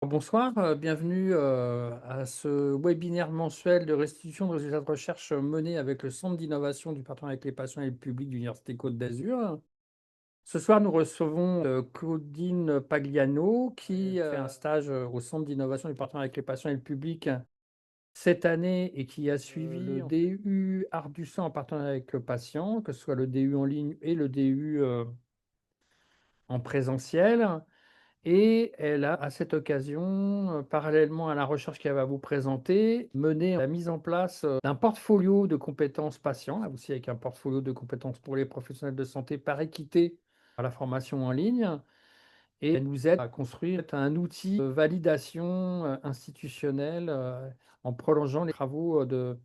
Bonsoir, bienvenue à ce webinaire mensuel de restitution de résultats de recherche menés avec le Centre d'innovation du partenariat avec les patients et le public de l'Université Côte d'Azur. Ce soir, nous recevons Claudine Pagliano qui fait un stage au Centre d'innovation du partenariat avec les patients et le public cette année et qui a suivi le DU Art du sang en partenariat avec le patient, que ce soit le DU en ligne et le DU en présentiel. Et elle a, à cette occasion, parallèlement à la recherche qu'elle va vous présenter, mené la mise en place d'un portfolio de compétences patients, là aussi avec un portfolio de compétences pour les professionnels de santé par équité à la formation en ligne. Et elle nous aide à construire un outil de validation institutionnelle en prolongeant les travaux de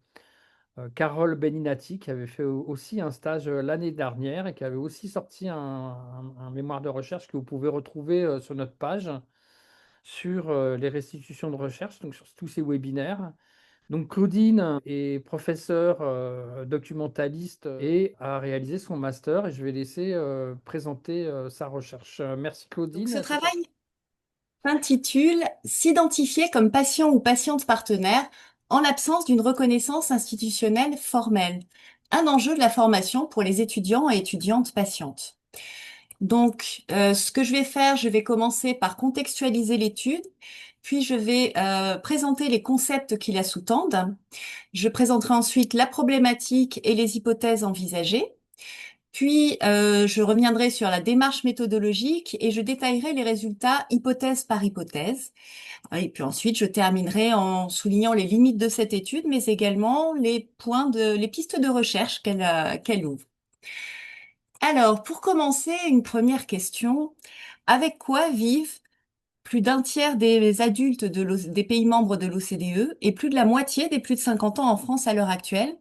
Carole Beninati, qui avait fait aussi un stage l'année dernière et qui avait aussi sorti un mémoire de recherche que vous pouvez retrouver sur notre page sur les restitutions de recherche, donc sur tous ces webinaires. Donc Claudine est professeure documentaliste et a réalisé son master et je vais laisser présenter sa recherche. Merci Donc, ce Claudine. C'est travail s'intitule S'identifier comme patient ou patiente partenaire en l'absence d'une reconnaissance institutionnelle formelle. Un enjeu de la formation pour les étudiants et étudiantes patientes. Donc, ce que je vais faire, je vais commencer par contextualiser l'étude, puis je vais présenter les concepts qui la sous-tendent. Je présenterai ensuite la problématique et les hypothèses envisagées. Puis, je reviendrai sur la démarche méthodologique et je détaillerai les résultats hypothèse par hypothèse. Et puis ensuite, je terminerai en soulignant les limites de cette étude, mais également les pistes de recherche qu'elle ouvre. Alors, pour commencer, une première question. Avec quoi vivent plus d'un tiers des adultes des pays membres de l'OCDE et plus de la moitié des plus de 50 ans en France à l'heure actuelle?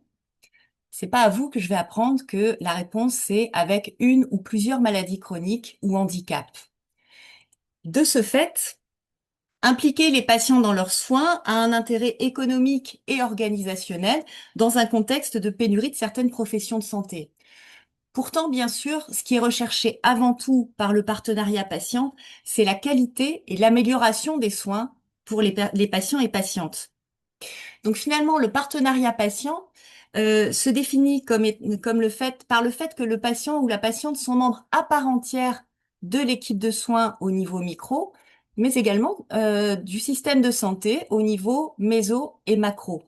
C'est pas à vous que je vais apprendre que la réponse c'est avec une ou plusieurs maladies chroniques ou handicaps. De ce fait, impliquer les patients dans leurs soins a un intérêt économique et organisationnel dans un contexte de pénurie de certaines professions de santé. Pourtant, bien sûr, ce qui est recherché avant tout par le partenariat patient, c'est la qualité et l'amélioration des soins pour les patients et patientes. Donc finalement, le partenariat patient se définit par le fait que le patient ou la patiente sont membres à part entière de l'équipe de soins au niveau micro, mais également du système de santé au niveau méso et macro.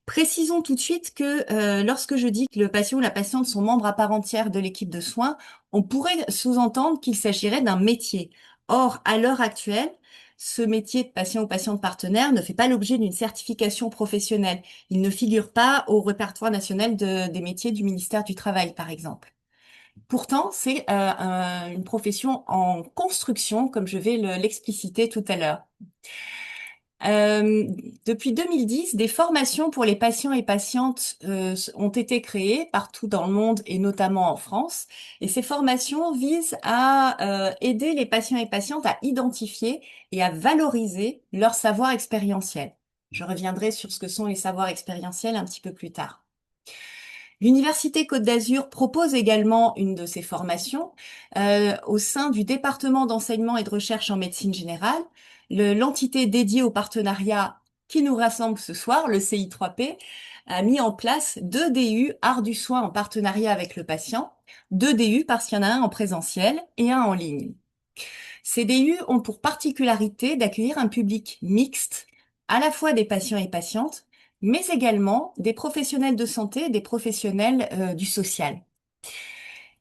Précisons tout de suite que lorsque je dis que le patient ou la patiente sont membres à part entière de l'équipe de soins, on pourrait sous-entendre qu'il s'agirait d'un métier. Or, à l'heure actuelle, ce métier de patient ou patiente partenaire ne fait pas l'objet d'une certification professionnelle. Il ne figure pas au répertoire national des métiers du ministère du Travail, par exemple. Pourtant, c'est une profession en construction, comme je vais l'expliciter tout à l'heure. Euh, Depuis 2010, des formations pour les patients et patientes ont été créées partout dans le monde et notamment en France. Et ces formations visent à aider les patients et patientes à identifier et à valoriser leur savoir expérientiel. Je reviendrai sur ce que sont les savoirs expérientiels un petit peu plus tard. L'Université Côte d'Azur propose également une de ces formations au sein du département d'enseignement et de recherche en médecine générale. L'entité dédiée au partenariat qui nous rassemble ce soir, le CI3P, a mis en place deux DU Art du soin en partenariat avec le patient, deux DU parce qu'il y en a un en présentiel et un en ligne. Ces DU ont pour particularité d'accueillir un public mixte, à la fois des patients et patientes, mais également des professionnels de santé et des professionnels du social.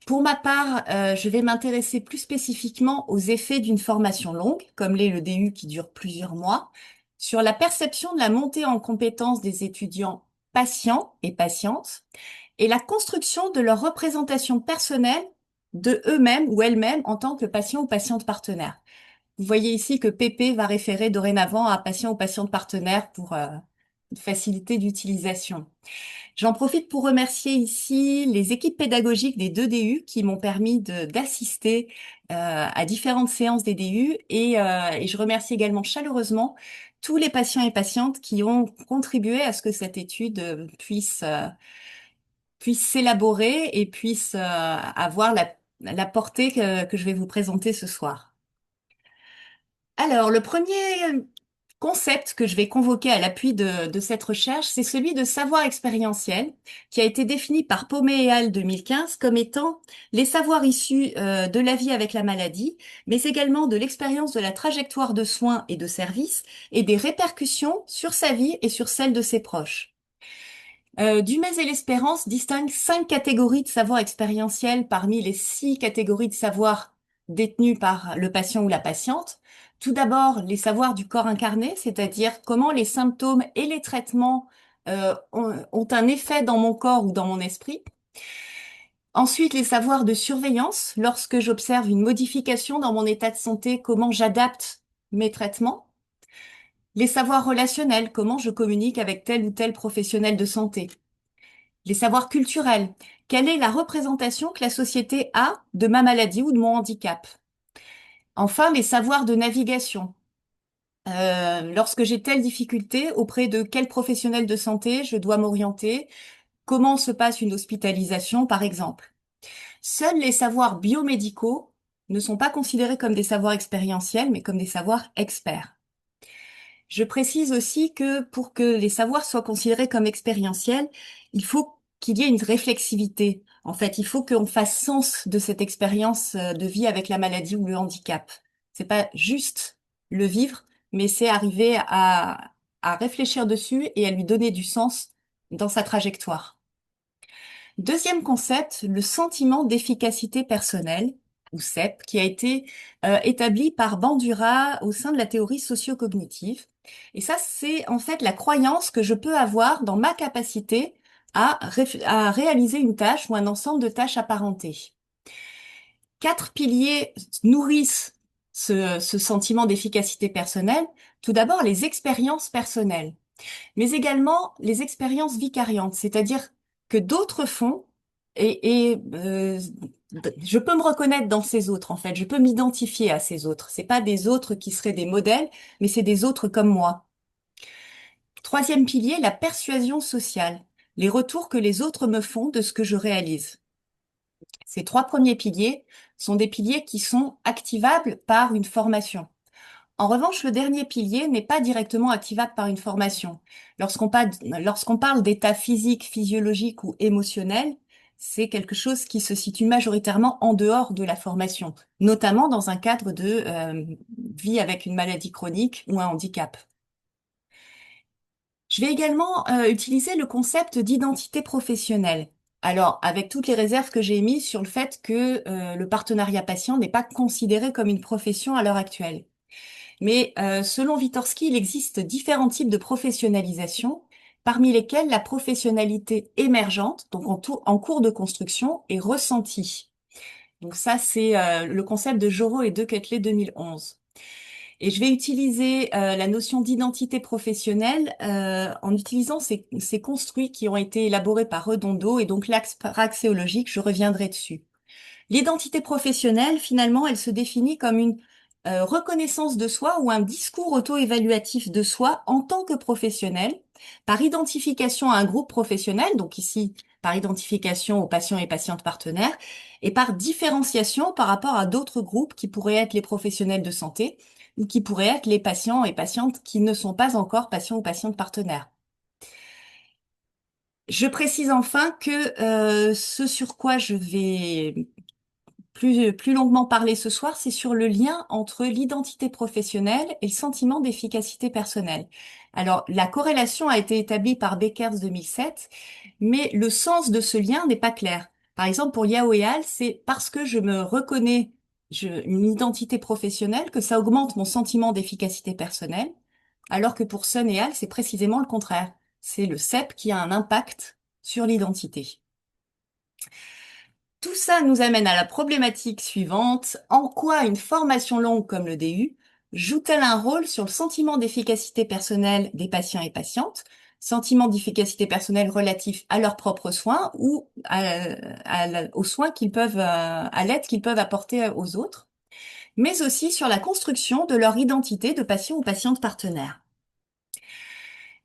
Pour ma part, je vais m'intéresser plus spécifiquement aux effets d'une formation longue, comme l'est le DU qui dure plusieurs mois, sur la perception de la montée en compétences des étudiants patients et patientes, et la construction de leur représentation personnelle de eux-mêmes ou elles-mêmes en tant que patients ou patientes partenaires. Vous voyez ici que PP va référer dorénavant à patient ou patiente partenaire pour une facilité d'utilisation. J'en profite pour remercier ici les équipes pédagogiques des deux DU qui m'ont permis d'assister à différentes séances des DU et je remercie également chaleureusement tous les patients et patientes qui ont contribué à ce que cette étude puisse s'élaborer et puisse avoir la portée que je vais vous présenter ce soir. Alors, le premier concept que je vais convoquer à l'appui de cette recherche, c'est celui de savoir expérientiel, qui a été défini par Paumé et al. 2015 comme étant les savoirs issus de la vie avec la maladie, mais également de l'expérience de la trajectoire de soins et de services et des répercussions sur sa vie et sur celle de ses proches. Dumez et l'Espérance distinguent 5 catégories de savoir expérientiel parmi les 6 catégories de savoir détenues par le patient ou la patiente. Tout d'abord, les savoirs du corps incarné, c'est-à-dire comment les symptômes et les traitements ont un effet dans mon corps ou dans mon esprit. Ensuite, les savoirs de surveillance, lorsque j'observe une modification dans mon état de santé, comment j'adapte mes traitements. Les savoirs relationnels, comment je communique avec tel ou tel professionnel de santé. Les savoirs culturels. Quelle est la représentation que la société a de ma maladie ou de mon handicap? Enfin, les savoirs de navigation. Lorsque j'ai telle difficulté, auprès de quel professionnel de santé je dois m'orienter? Comment se passe une hospitalisation, par exemple? Seuls les savoirs biomédicaux ne sont pas considérés comme des savoirs expérientiels, mais comme des savoirs experts. Je précise aussi que pour que les savoirs soient considérés comme expérientiels, il faut qu'il y ait une réflexivité. En fait, il faut qu'on fasse sens de cette expérience de vie avec la maladie ou le handicap. C'est pas juste le vivre, mais c'est arriver à réfléchir dessus et à lui donner du sens dans sa trajectoire. Deuxième concept, le sentiment d'efficacité personnelle, ou CEP, qui a été établi par Bandura au sein de la théorie socio-cognitive. Et ça, c'est en fait la croyance que je peux avoir dans ma capacité à réaliser une tâche ou un ensemble de tâches apparentées. 4 piliers nourrissent ce sentiment d'efficacité personnelle. Tout d'abord, les expériences personnelles, mais également les expériences vicariantes, c'est-à-dire que d'autres font et je peux me reconnaître dans ces autres, en fait, je peux m'identifier à ces autres. C'est pas des autres qui seraient des modèles, mais c'est des autres comme moi. Troisième pilier, la persuasion sociale, les retours que les autres me font de ce que je réalise. Ces 3 premiers piliers sont des piliers qui sont activables par une formation. En revanche, le dernier pilier n'est pas directement activable par une formation. Lorsqu'on parle d'état physique, physiologique ou émotionnel, c'est quelque chose qui se situe majoritairement en dehors de la formation, notamment dans un cadre de vie avec une maladie chronique ou un handicap. Je vais également utiliser le concept d'identité professionnelle. Alors, avec toutes les réserves que j'ai émises sur le fait que le partenariat patient n'est pas considéré comme une profession à l'heure actuelle. Mais selon Vygotsky, il existe différents types de professionnalisation, parmi lesquels la professionnalité émergente, donc en cours de construction, est ressentie. Donc ça, c'est le concept de Joro et de Ketley 2011. Et je vais utiliser la notion d'identité professionnelle en utilisant ces construits qui ont été élaborés par Redondo et donc l'axe praxéologique, je reviendrai dessus. L'identité professionnelle, finalement, elle se définit comme une reconnaissance de soi ou un discours auto-évaluatif de soi en tant que professionnel, par identification à un groupe professionnel, donc ici par identification aux patients et patientes partenaires, et par différenciation par rapport à d'autres groupes qui pourraient être les professionnels de santé ou qui pourraient être les patients et patientes qui ne sont pas encore patients ou patientes partenaires. Je précise enfin que ce sur quoi je vais plus longuement parler ce soir, c'est sur le lien entre l'identité professionnelle et le sentiment d'efficacité personnelle. Alors, la corrélation a été établie par Beckers 2007, mais le sens de ce lien n'est pas clair. Par exemple, pour Yao et Al, c'est parce que je me reconnais une identité professionnelle que ça augmente mon sentiment d'efficacité personnelle, alors que pour Sun et Al, c'est précisément le contraire. C'est le CEP qui a un impact sur l'identité. Tout ça nous amène à la problématique suivante. En quoi une formation longue comme le DU joue-t-elle un rôle sur le sentiment d'efficacité personnelle des patients et patientes, sentiment d'efficacité personnelle relatif à leurs propres soins ou aux soins qu'ils peuvent, à l'aide qu'ils peuvent apporter aux autres, mais aussi sur la construction de leur identité de patient ou patiente partenaire.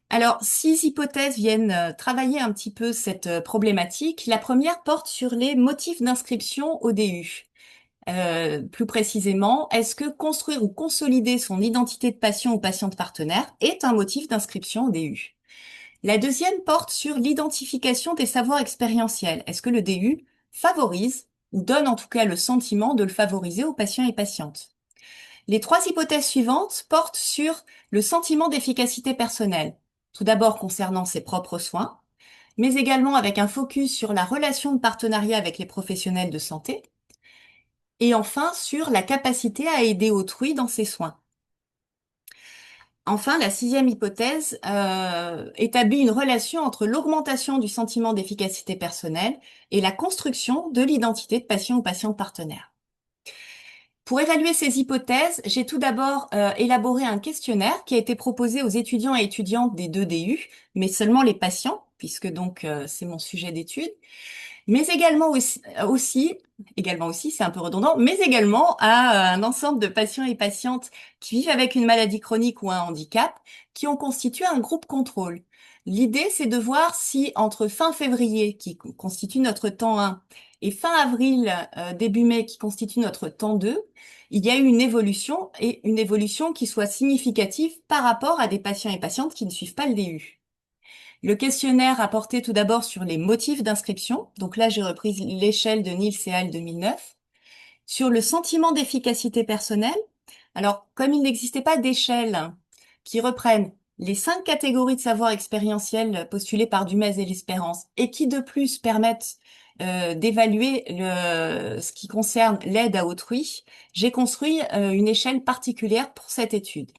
Alors, 6 hypothèses viennent travailler un petit peu cette problématique. La première porte sur les motifs d'inscription au DU. Plus précisément, est-ce que construire ou consolider son identité de patient ou patiente partenaire est un motif d'inscription au DU? La deuxième porte sur l'identification des savoirs expérientiels. Est-ce que le DU favorise ou donne en tout cas le sentiment de le favoriser aux patients et patientes? Les trois hypothèses suivantes portent sur le sentiment d'efficacité personnelle. Tout d'abord concernant ses propres soins, mais également avec un focus sur la relation de partenariat avec les professionnels de santé, et enfin sur la capacité à aider autrui dans ses soins. Enfin, la sixième hypothèse établit une relation entre l'augmentation du sentiment d'efficacité personnelle et la construction de l'identité de patient ou patiente partenaire. Pour évaluer ces hypothèses, j'ai tout d'abord élaboré un questionnaire qui a été proposé aux étudiants et étudiantes des deux DU, mais seulement les patients, puisque donc c'est mon sujet d'étude, mais également aussi, c'est un peu redondant, mais également à un ensemble de patients et patientes qui vivent avec une maladie chronique ou un handicap, qui ont constitué un groupe contrôle. L'idée, c'est de voir si entre fin février, qui constitue notre temps 1, et fin avril, début mai, qui constitue notre temps 2, il y a eu une évolution, et une évolution qui soit significative par rapport à des patients et patientes qui ne suivent pas le DU. Le questionnaire a porté tout d'abord sur les motifs d'inscription. Donc là, j'ai repris l'échelle de Niels et Hall 2009. Sur le sentiment d'efficacité personnelle. Alors, comme il n'existait pas d'échelle qui reprenne les 5 catégories de savoir expérientiel postulées par Dumez et l'Espérance et qui de plus permettent d'évaluer ce qui concerne l'aide à autrui, j'ai construit une échelle particulière pour cette étude.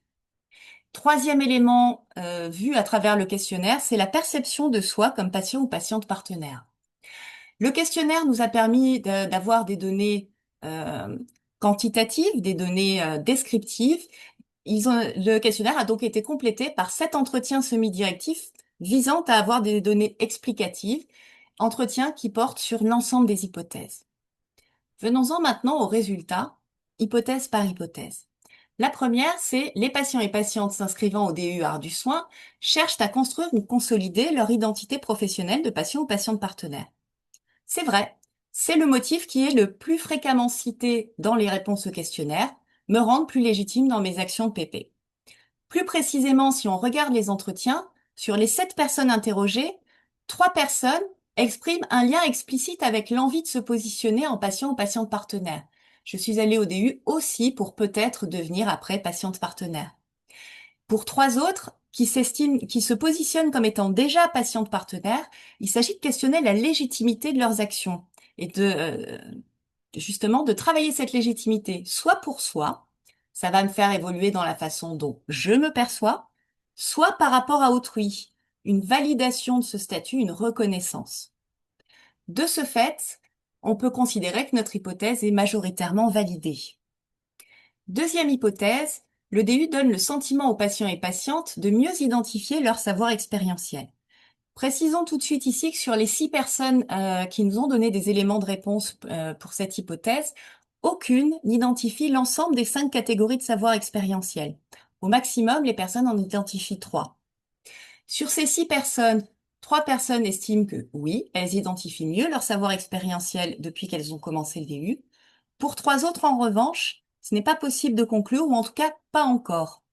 Troisième élément vu à travers le questionnaire, c'est la perception de soi comme patient ou patiente partenaire. Le questionnaire nous a permis d'avoir des données euh, quantitatives, des données descriptives. Le questionnaire a donc été complété par 7 entretiens semi-directifs visant à avoir des données explicatives, entretiens qui portent sur l'ensemble des hypothèses. Venons-en maintenant aux résultats, hypothèse par hypothèse. La première, c'est les patients et patientes s'inscrivant au DU Art du soin cherchent à construire ou consolider leur identité professionnelle de patient ou patiente partenaire. C'est vrai, c'est le motif qui est le plus fréquemment cité dans les réponses au questionnaire, me rendre plus légitime dans mes actions de PP. Plus précisément, si on regarde les entretiens, sur les 7 personnes interrogées, 3 personnes expriment un lien explicite avec l'envie de se positionner en patient ou patiente partenaire. Je suis allée au DU aussi pour peut-être devenir après patiente partenaire. Pour 3 autres, qui se positionnent comme étant déjà patiente partenaire, il s'agit de questionner la légitimité de leurs actions et justement de travailler cette légitimité, soit pour soi, ça va me faire évoluer dans la façon dont je me perçois, soit par rapport à autrui, une validation de ce statut, une reconnaissance. De ce fait, on peut considérer que notre hypothèse est majoritairement validée. Deuxième hypothèse, le DU donne le sentiment aux patients et patientes de mieux identifier leur savoir expérientiel. Précisons tout de suite ici que sur les 6 personnes qui nous ont donné des éléments de réponse pour cette hypothèse, aucune n'identifie l'ensemble des 5 catégories de savoir expérientiel. Au maximum, les personnes en identifient 3. Sur ces 6 personnes, 3 personnes estiment que oui, elles identifient mieux leur savoir expérientiel depuis qu'elles ont commencé le DU. Pour 3 autres, en revanche, ce n'est pas possible de conclure, ou en tout cas pas encore.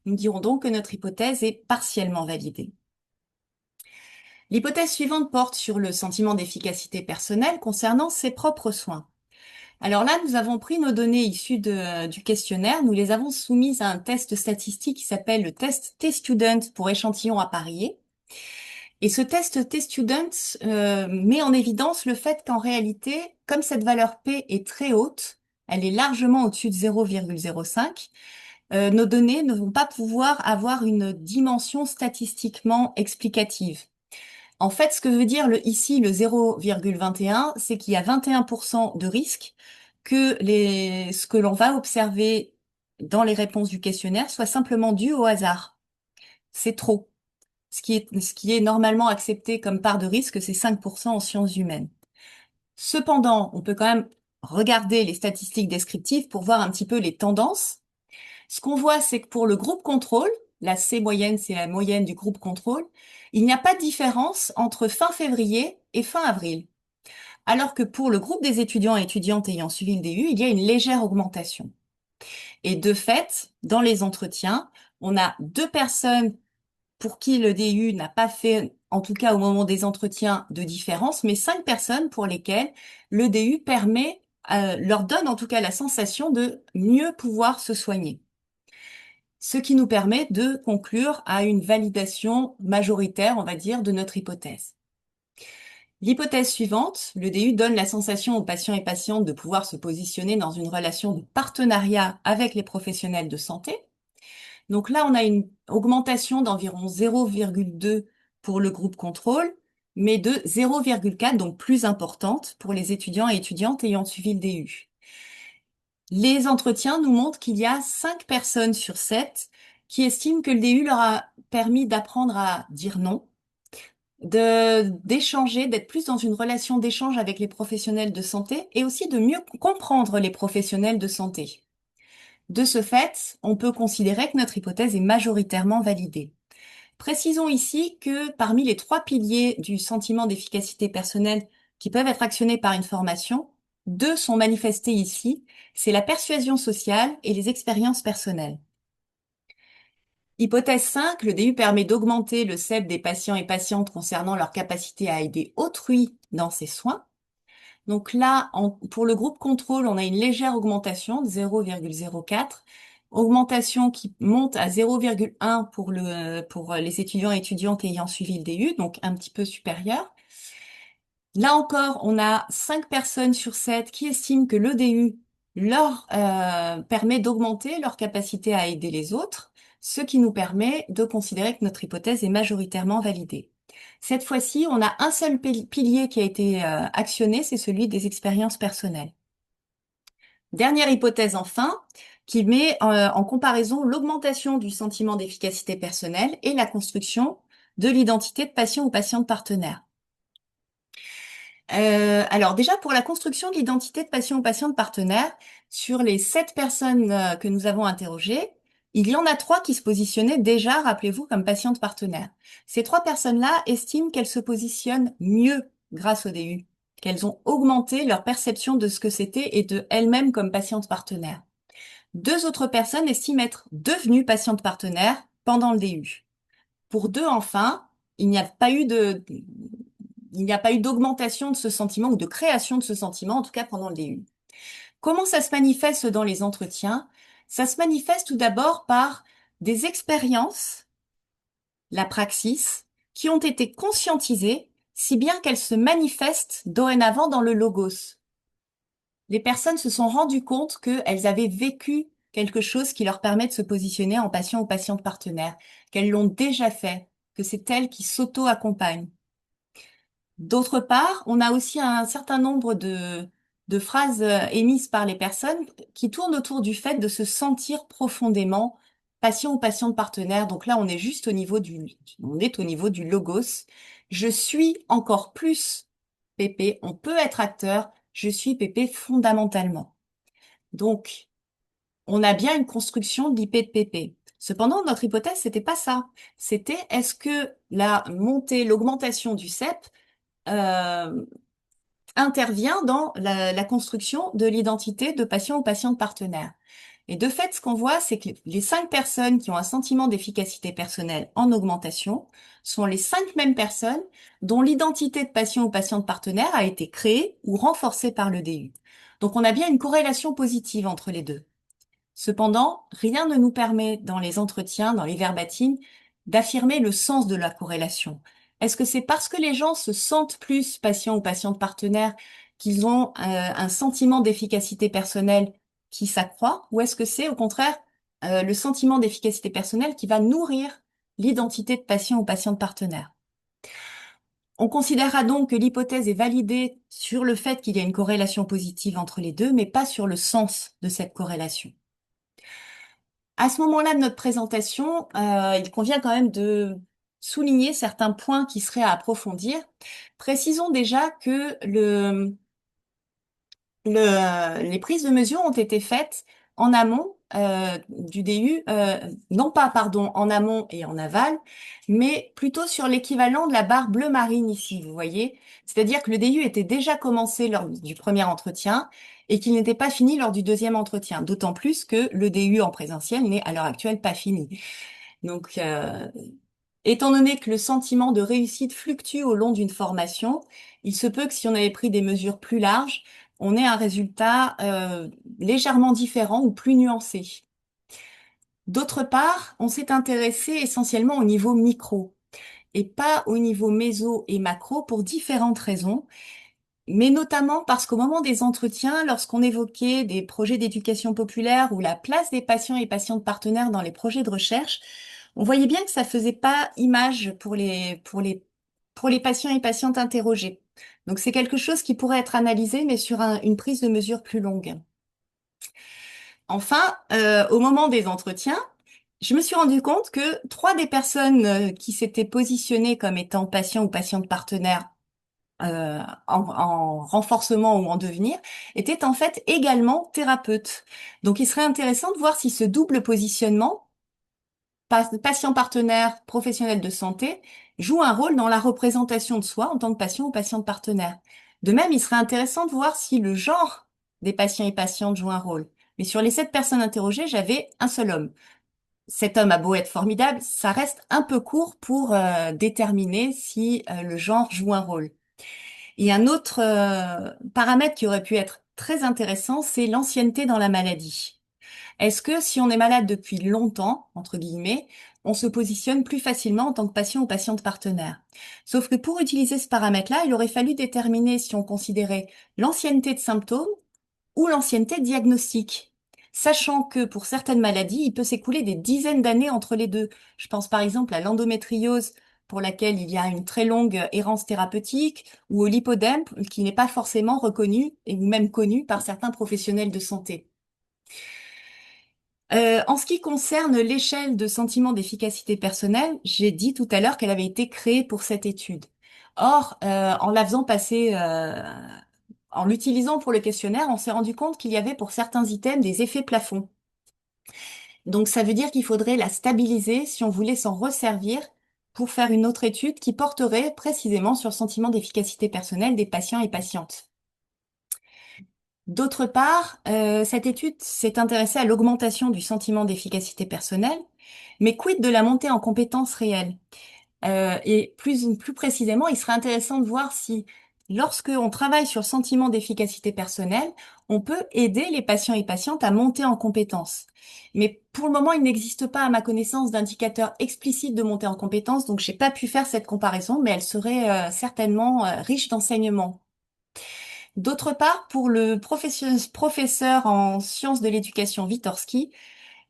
Nous dirons donc que notre hypothèse est partiellement validée. L'hypothèse suivante porte sur le sentiment d'efficacité personnelle concernant ses propres soins. Alors là, nous avons pris nos données issues du questionnaire, nous les avons soumises à un test statistique qui s'appelle le test T-Student pour échantillon à parier. Et ce test T-Student met en évidence le fait qu'en réalité, comme cette valeur P est très haute, elle est largement au-dessus de 0,05, nos données ne vont pas pouvoir avoir une dimension statistiquement explicative. En fait, ce que veut dire ici le 0,21, c'est qu'il y a 21% de risque que ce que l'on va observer dans les réponses du questionnaire soit simplement dû au hasard. C'est trop. Ce qui est normalement accepté comme part de risque, c'est 5% en sciences humaines. Cependant, on peut quand même regarder les statistiques descriptives pour voir un petit peu les tendances. Ce qu'on voit, c'est que pour le groupe contrôle, la C moyenne, c'est la moyenne du groupe contrôle, il n'y a pas de différence entre fin février et fin avril. alors que pour le groupe des étudiants et étudiantes ayant suivi le DU, il y a une légère augmentation. Et de fait, dans les entretiens, on a 2 personnes pour qui le DU n'a pas fait, en tout cas au moment des entretiens, de différence, mais 5 personnes pour lesquelles le DU leur donne en tout cas la sensation de mieux pouvoir se soigner. Ce qui nous permet de conclure à une validation majoritaire, on va dire, de notre hypothèse. L'hypothèse suivante, le DU donne la sensation aux patients et patientes de pouvoir se positionner dans une relation de partenariat avec les professionnels de santé. Donc là, on a une augmentation d'environ 0,2 pour le groupe contrôle, mais de 0,4, donc plus importante, pour les étudiants et étudiantes ayant suivi le DU. Les entretiens nous montrent qu'il y a 5 personnes sur 7 qui estiment que le DU leur a permis d'apprendre à dire non, d'échanger, d'être plus dans une relation d'échange avec les professionnels de santé et aussi de mieux comprendre les professionnels de santé. De ce fait, on peut considérer que notre hypothèse est majoritairement validée. Précisons ici que parmi les 3 piliers du sentiment d'efficacité personnelle qui peuvent être actionnés par une formation, 2 sont manifestés ici, c'est la persuasion sociale et les expériences personnelles. Hypothèse 5, le DU permet d'augmenter le CEP des patients et patientes concernant leur capacité à aider autrui dans ses soins. Donc là, pour le groupe contrôle, on a une légère augmentation de 0,04, augmentation qui monte à 0,1 pour les étudiants et étudiantes ayant suivi le DU, donc un petit peu supérieur. Là encore, on a 5 personnes sur 7 qui estiment que le DU leur permet d'augmenter leur capacité à aider les autres, ce qui nous permet de considérer que notre hypothèse est majoritairement validée. Cette fois-ci, on a un seul pilier qui a été actionné, c'est celui des expériences personnelles. Dernière hypothèse enfin, qui met en comparaison l'augmentation du sentiment d'efficacité personnelle et la construction de l'identité de patient ou patiente partenaire. Alors déjà, pour la construction de l'identité de patient ou patiente partenaire, sur les 7 personnes que nous avons interrogées, il y en a 3 qui se positionnaient déjà, rappelez-vous, comme patientes partenaires. Ces 3 personnes-là estiment qu'elles se positionnent mieux grâce au DU, qu'elles ont augmenté leur perception de ce que c'était et de elles-mêmes comme patientes partenaires. 2 autres personnes estiment être devenues patientes partenaires pendant le DU. Pour 2, enfin, il n'y a pas eu d'augmentation de ce sentiment ou de création de ce sentiment, en tout cas pendant le DU. Comment ça se manifeste dans les entretiens? Ça se manifeste tout d'abord par des expériences, la praxis, qui ont été conscientisées, si bien qu'elles se manifestent dorénavant dans le logos. Les personnes se sont rendues compte qu'elles avaient vécu quelque chose qui leur permet de se positionner en patient ou patiente partenaire, qu'elles l'ont déjà fait, que c'est elles qui s'auto-accompagnent. D'autre part, on a aussi un certain nombre de phrases émises par les personnes qui tournent autour du fait de se sentir profondément patient ou patiente partenaire. Donc là, on est juste on est au niveau du logos. Je suis encore plus PP. On peut être acteur. Je suis PP fondamentalement. Donc, on a bien une construction de l'IP de PP. Cependant, notre hypothèse, c'était pas ça. C'était est-ce que l'augmentation du CEP euh, intervient dans la construction de l'identité de patient ou patiente partenaire. Et de fait, ce qu'on voit, c'est que les 5 personnes qui ont un sentiment d'efficacité personnelle en augmentation sont les 5 mêmes personnes dont l'identité de patient ou patiente partenaire a été créée ou renforcée par le DU. Donc on a bien une corrélation positive entre les deux. Cependant, rien ne nous permet dans les entretiens, dans les verbatims, d'affirmer le sens de la corrélation. Est-ce que c'est parce que les gens se sentent plus patients ou patientes partenaires qu'ils ont un sentiment d'efficacité personnelle qui s'accroît, ou est-ce que c'est au contraire le sentiment d'efficacité personnelle qui va nourrir l'identité de patient ou patiente partenaire? On considérera donc que l'hypothèse est validée sur le fait qu'il y a une corrélation positive entre les deux, mais pas sur le sens de cette corrélation. À ce moment-là de notre présentation, il convient quand même de souligner certains points qui seraient à approfondir. Précisons déjà que les prises de mesure ont été faites en amont du DU, non pas, pardon, en amont et en aval, mais plutôt sur l'équivalent de la barre bleu marine ici, vous voyez. C'est-à-dire que le DU était déjà commencé lors du premier entretien et qu'il n'était pas fini lors du deuxième entretien, d'autant plus que le DU en présentiel n'est à l'heure actuelle pas fini. Donc, étant donné que le sentiment de réussite fluctue au long d'une formation, il se peut que si on avait pris des mesures plus larges, on ait un résultat légèrement différent ou plus nuancé. D'autre part, on s'est intéressé essentiellement au niveau micro et pas au niveau méso et macro pour différentes raisons, mais notamment parce qu'au moment des entretiens, lorsqu'on évoquait des projets d'éducation populaire ou la place des patients et patientes partenaires dans les projets de recherche, on voyait bien que ça faisait pas image pour les patients et patientes interrogés. Donc c'est quelque chose qui pourrait être analysé, mais sur une prise de mesure plus longue. Enfin, au moment des entretiens, je me suis rendu compte que trois des personnes qui s'étaient positionnées comme étant patients ou patientes partenaires en renforcement ou en devenir, étaient en fait également thérapeutes. Donc il serait intéressant de voir si ce double positionnement, patient partenaire, professionnel de santé, joue un rôle dans la représentation de soi en tant que patient ou patiente partenaire. De même, il serait intéressant de voir si le genre des patients et patientes joue un rôle. Mais sur les 7 personnes interrogées, j'avais un seul homme. Cet homme a beau être formidable, ça reste un peu court pour déterminer si le genre joue un rôle. Et un autre paramètre qui aurait pu être très intéressant, c'est l'ancienneté dans la maladie. Est-ce que si on est malade depuis longtemps, entre guillemets, on se positionne plus facilement en tant que patient ou patiente partenaire? Sauf que pour utiliser ce paramètre-là, il aurait fallu déterminer si on considérait l'ancienneté de symptômes ou l'ancienneté diagnostique. Sachant que pour certaines maladies, il peut s'écouler des dizaines d'années entre les deux. Je pense par exemple à l'endométriose, pour laquelle il y a une très longue errance thérapeutique, ou au lipodème, qui n'est pas forcément reconnu, et même connu par certains professionnels de santé. En ce qui concerne l'échelle de sentiment d'efficacité personnelle, j'ai dit tout à l'heure qu'elle avait été créée pour cette étude. Or, en la faisant passer en l'utilisant pour le questionnaire, on s'est rendu compte qu'il y avait pour certains items des effets plafonds. Donc ça veut dire qu'il faudrait la stabiliser si on voulait s'en resservir pour faire une autre étude qui porterait précisément sur le sentiment d'efficacité personnelle des patients et patientes. D'autre part, cette étude s'est intéressée à l'augmentation du sentiment d'efficacité personnelle, mais quid de la montée en compétences réelles? Et plus précisément, il serait intéressant de voir si, lorsque on travaille sur le sentiment d'efficacité personnelle, on peut aider les patients et patientes à monter en compétences. Mais pour le moment, il n'existe pas, à ma connaissance, d'indicateur explicite de montée en compétences, donc j'ai pas pu faire cette comparaison, mais elle serait certainement riche d'enseignements. D'autre part, pour le professeur en sciences de l'éducation Witorski,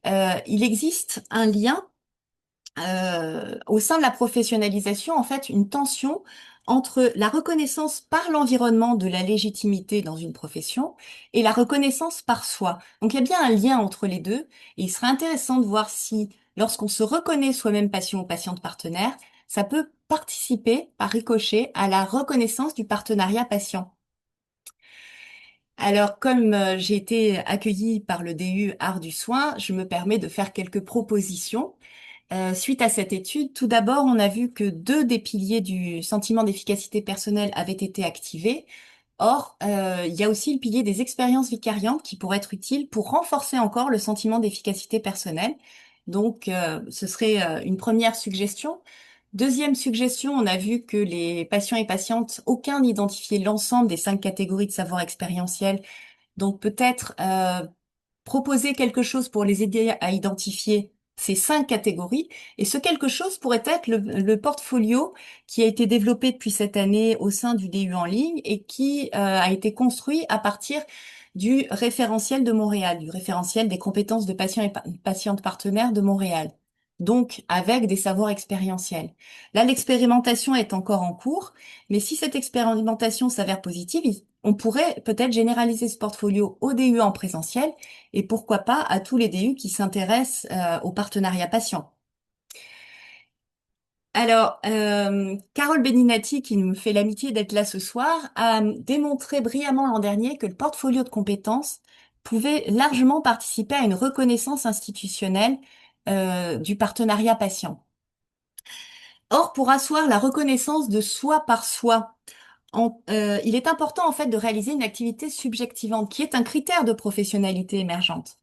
il existe un lien au sein de la professionnalisation, en fait, une tension entre la reconnaissance par l'environnement de la légitimité dans une profession et la reconnaissance par soi. Donc il y a bien un lien entre les deux et il serait intéressant de voir si, lorsqu'on se reconnaît soi-même patient ou patiente partenaire, ça peut participer par ricochet à la reconnaissance du partenariat patient. Alors, comme j'ai été accueillie par le DU Art du soin, je me permets de faire quelques propositions. Suite à cette étude, tout d'abord, on a vu que 2 des piliers du sentiment d'efficacité personnelle avaient été activés. Or, il y a aussi le pilier des expériences vicariantes qui pourrait être utile pour renforcer encore le sentiment d'efficacité personnelle. Donc, ce serait une première suggestion. Deuxième suggestion, on a vu que les patients et patientes, aucun n'identifiait l'ensemble des 5 catégories de savoir expérientiel. Donc, peut-être proposer quelque chose pour les aider à identifier ces 5 catégories. Et ce quelque chose pourrait être le portfolio qui a été développé depuis cette année au sein du DU en ligne et qui a été construit à partir du référentiel de Montréal, du référentiel des compétences de patients et patientes partenaires de Montréal. Donc, avec des savoirs expérientiels. Là, l'expérimentation est encore en cours, mais si cette expérimentation s'avère positive, on pourrait peut-être généraliser ce portfolio au DU en présentiel et pourquoi pas à tous les DU qui s'intéressent au partenariat patient. Alors, Carole Beninati, qui me fait l'amitié d'être là ce soir, a démontré brillamment l'an dernier que le portfolio de compétences pouvaient largement participer à une reconnaissance institutionnelle du partenariat patient. Or, pour asseoir la reconnaissance de soi par soi, il est important en fait de réaliser une activité subjectivante, qui est un critère de professionnalité émergente.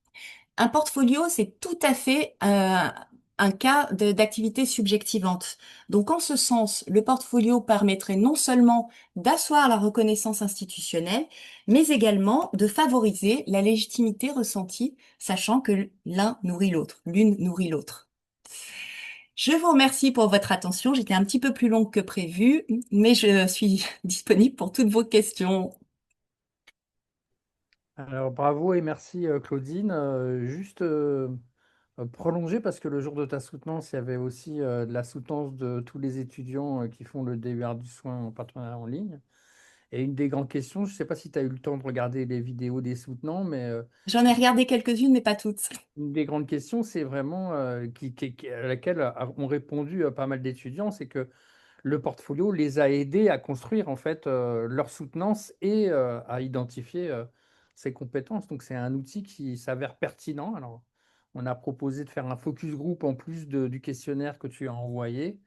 Un portfolio, c'est tout à fait un cas d'activité subjectivante. Donc, en ce sens, le portfolio permettrait non seulement d'asseoir la reconnaissance institutionnelle, mais également de favoriser la légitimité ressentie, sachant que l'un nourrit l'autre, l'une nourrit l'autre. Je vous remercie pour votre attention. J'étais un petit peu plus longue que prévu, mais je suis disponible pour toutes vos questions. Alors bravo et merci Claudine. Juste prolonger parce que le jour de ta soutenance, il y avait aussi de la soutenance de tous les étudiants qui font le DER du soin en partenariat en ligne. Et une des grandes questions, je ne sais pas si tu as eu le temps de regarder les vidéos des soutenants, mais J'en ai regardé quelques-unes, mais pas toutes. une des grandes questions, c'est vraiment à laquelle ont répondu pas mal d'étudiants, c'est que le portfolio les a aidés à construire en fait leur soutenance et à identifier ses compétences. Donc c'est un outil qui s'avère pertinent. Alors on a proposé de faire un focus group en plus du questionnaire que tu as envoyé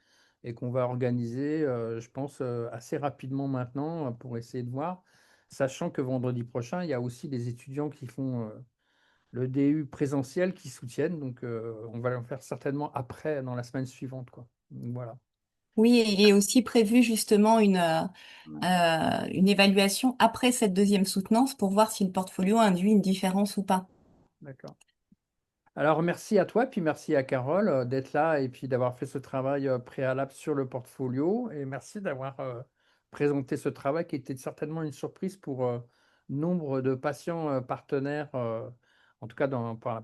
et qu'on va organiser, je pense, assez rapidement maintenant pour essayer de voir, sachant que vendredi prochain, il y a aussi des étudiants qui font le DU présentiel qui soutiennent. Donc on va en faire certainement après, dans la semaine suivante, quoi. Donc, voilà. Oui, et il est aussi prévu justement une évaluation après cette deuxième soutenance pour voir si le portfolio induit une différence ou pas. D'accord. Alors, merci à toi, puis merci à Carole d'être là et puis d'avoir fait ce travail préalable sur le portfolio. Et merci d'avoir présenté ce travail qui était certainement une surprise pour nombre de patients partenaires, en tout cas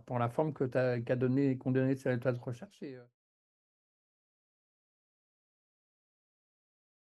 pour la forme qu'ont donné ces résultats de recherche.